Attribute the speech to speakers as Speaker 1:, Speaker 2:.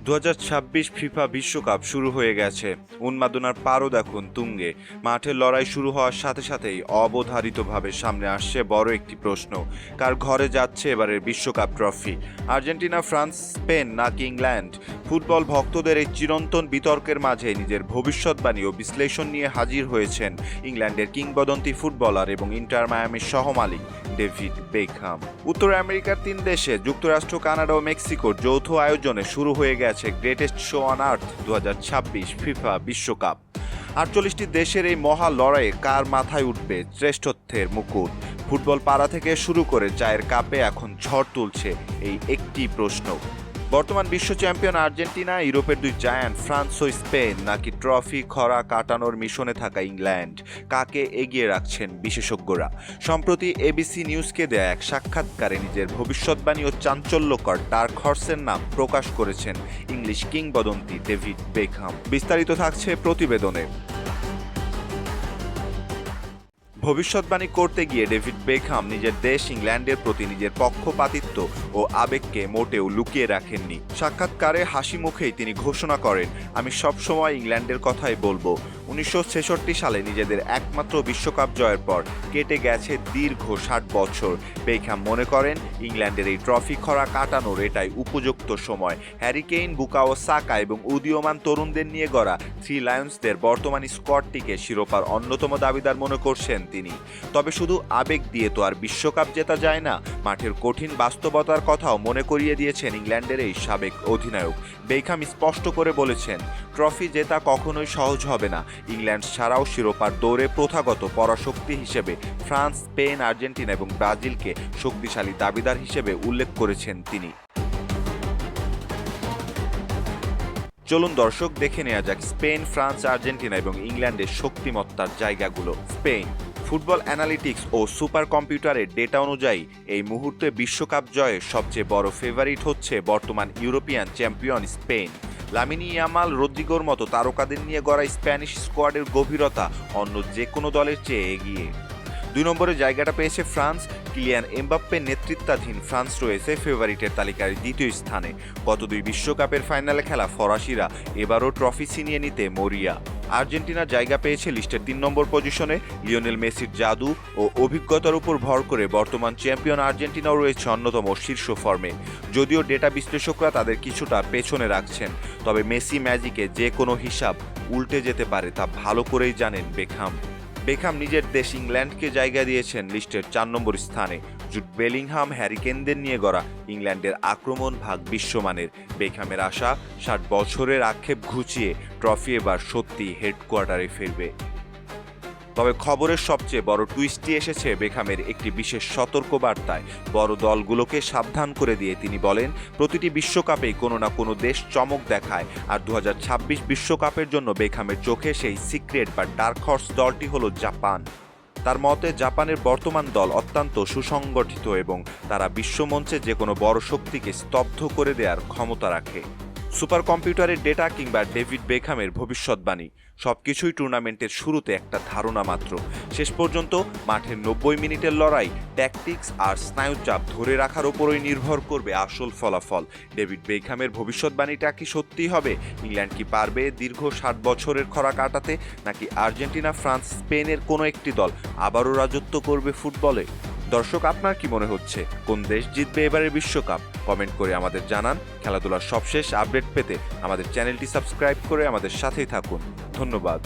Speaker 1: 2026 FIFA বিশ্বকাপ শুরু হয়ে গেছে। উন্মাদনার পারদ এখন তুঙ্গে। মাঠের লড়াই শুরু হওয়ার সাথে সাথেই অবধারিতভাবে সামনে আসছে বড় একটি প্রশ্ন, কার ঘরে যাচ্ছে এবারের বিশ্বকাপ ট্রফি? আর্জেন্টিনা, ফ্রান্স, স্পেন নাকি ইংল্যান্ড? ফুটবল ভক্তদের এই চিরন্তন বিতর্কের মাঝে নিজের ভবিষ্যৎবাণী ও বিশ্লেষণ নিয়ে হাজির হয়েছেন ইংল্যান্ডের কিংবদন্তি ফুটবলার এবং ইন্টার মায়ামির সহমালিক ডেভিড বেকহাম। উত্তর আমেরিকার 3 দেশে যুক্তরাষ্ট্র, কানাডা ও মেক্সিকোর যৌথ আয়োজনে শুরু হয়ে গেছে greatest show on earth 2026 FIFA বিশ্বকাপ। 48টি দেশের এই মহা লড়াইয়ে কার মাথায় উঠবে শ্রেষ্ঠত্বের মুকুট? ফুটবল পাড়া থেকে শুরু করে চায়ের কাপে এখন ঝড় তুলছে এই একটি প্রশ্ন, বর্তমান বিশ্ব চ্যাম্পিয়ন আর্জেন্টিনা, ইউরোপের 2 জায়ান্ট ফ্রান্স ও স্পেন নাকি ট্রফি খরা কাটানোর মিশনে থাকা ইংল্যান্ড? কাকে এগিয়ে রাখছেন বিশেষজ্ঞরা? সম্প্রতি এবিসি নিউজকে দেয়া এক সাক্ষাৎকারে নিজের ভবিষ্যৎবাণী ও চাঞ্চল্যকর ডার্ক হর্সের নাম প্রকাশ করেছেন ইংলিশ কিংবদন্তি ডেভিড বেকহাম। বিস্তারিত থাকছে প্রতিবেদনে। ভবিষ্যৎবাণী করতে গিয়ে ডেভিড বেকহাম নিজের দেশ ইংল্যান্ডের প্রতি নিজের পক্ষপাতিত্ব ও আবেগকে মোটেও লুকিয়ে রাখেননি। সাক্ষাৎকারে হাসি মুখেই তিনি ঘোষণা করেন, আমি সবসময় ইংল্যান্ডের কথাই বলবো। 1966 সালে নিজেদের একমাত্র বিশ্বকাপ জয়ের পর কেটে গেছে দীর্ঘ 60 বছর। বেকহাম মনে করেন ইংল্যান্ডের এই ট্রফি খরা কাটানোর এটাই উপযুক্ত সময়। হ্যারি কেইন, বুকাও সাকা এবং উদীয়মান তরুণদের নিয়ে গড়া থ্রি লায়ন্সদের বর্তমান স্কোয়াডটিকে শিরোপার অন্যতম দাবিদার মনে করছেন তিনি। তবে শুধু আবেগ দিয়ে তো আর বিশ্বকাপ জেতা যায় না, মাঠের কঠিন বাস্তবতার কথাও মনে করিয়ে দিয়েছেন ইংল্যান্ডের এই সাবেক অধিনায়ক। বেকহাম স্পষ্ট করে বলেছেন, ট্রফি জেতা কখনোই সহজ হবে না। ইংল্যান্ড ছাড়াও শিরোপার দৌড়ে প্রথাগত পরাশক্তি হিসেবে ফ্রান্স, স্পেন, আর্জেন্টিনা এবং ব্রাজিলকে শক্তিশালী দাবিদার হিসেবে উল্লেখ করেছেন তিনি। চলুন দর্শক, দেখে নেওয়া যাক স্পেন, ফ্রান্স, আর্জেন্টিনা এবং ইংল্যান্ডের শক্তিমত্তার জায়গাগুলো। স্পেন। ফুটবল অ্যানালিটিক্স ও সুপার কম্পিউটারের ডেটা অনুযায়ী এই মুহূর্তে বিশ্বকাপ জয়ের সবচেয়ে বড় ফেভারিট হচ্ছে বর্তমান European champion Spain. Lamine Yamal, রদ্রিগোর মতো তারকাদের নিয়ে গড়া স্প্যানিশ স্কোয়াডের গভীরতা অন্য যে কোনো দলের চেয়ে এগিয়ে। 2 নম্বরে জায়গাটা পেয়েছে ফ্রান্স। কিলিয়ান এমবাপ্পের নেতৃত্বাধীন ফ্রান্স রয়েছে ফেভারিটের তালিকার 2য় স্থানে। গত 2 বিশ্বকাপের ফাইনালে খেলা ফরাসিরা এবারও ট্রফি ছিনিয়ে নিতে মরিয়া। আর্জেন্টিনা জায়গা পেয়েছে লিস্টের 3 নম্বর পজিশনে। লিওনেল মেসির জাদু ও অভিজ্ঞতার উপর ভর করে বর্তমান চ্যাম্পিয়ন আর্জেন্টিনাও রয়েছে অন্যতম শীর্ষ ফর্মে। যদিও ডেটা বিশ্লেষকরা তাদের কিছুটা পেছনে রাখছেন, তবে মেসি ম্যাজিকে যে কোনো হিসাব উল্টে যেতে পারে তা ভালো করেই জানেন বেকহাম। বেকহাম নিজের দেশ ইংল্যান্ডকে জায়গা দিয়েছেন লিস্টের 4 নম্বর স্থানে। জুড বেলিংহাম, হ্যারি কেইনদের নিয়ে গড়া ইংল্যান্ডের আক্রমণ ভাগ বিশ্বমানের। বেকহামের আশা 60 বছরের আক্ষেপ ঘুচিয়ে ট্রফি এবার সত্যি হেডকোয়ার্টারে ফিরবে। তবে খবরের সবচেয়ে বড় টুইস্টটি এসেছে বেকহামের একটি বিশেষ সতর্কবার্তায়। বড় দলগুলোকে সাবধান করে দিয়ে তিনি বলেন, প্রতিটি বিশ্বকাপেই কোনো না কোনো দেশ চমক দেখায়, আর 2026 বিশ্বকাপের জন্য বেকহামের চোখে সেই সিক্রেট বা ডার্ক হর্স দলটি হলো জাপান। তার মতে জাপানের বর্তমান দল অত্যন্ত সুসংগঠিত এবং তারা বিশ্বমঞ্চে যে কোনো বড় শক্তিকে স্তব্ধ করে দেওয়ার ক্ষমতা রাখে। সুপার কম্পিউটারের ডেটা কিংবা ডেভিড বেকহামের ভবিষ্যৎবাণী সবকিছুই টুর্নামেন্টের শুরুতে একটা ধারণা মাত্র। শেষ পর্যন্ত মাঠের 90 মিনিটের লড়াই, ট্যাকটিক্স আর স্নায়ুচাপ ধরে রাখার উপরই নির্ভর করবে আসল ফলাফল। ডেভিড বেকহামের ভবিষ্যৎবাণীটা কি সত্যিই হবে? ইংল্যান্ড কি পারবে দীর্ঘ 60 বছরের খরা কাটাতে, নাকি আর্জেন্টিনা, ফ্রান্স, স্পেনের কোনো একটি দল আবারও রাজত্ব করবে ফুটবলে? দর্শক, আপনার কি মনে হচ্ছে কোন দেশ জিতবে এবারের বিশ্বকাপ? কমেন্ট করে আমাদের জানান। খেলাধুলার সবশেষ আপডেট পেতে আমাদের চ্যানেলটি সাবস্ক্রাইব করে আমাদের সাথেই থাকুন। ধন্যবাদ।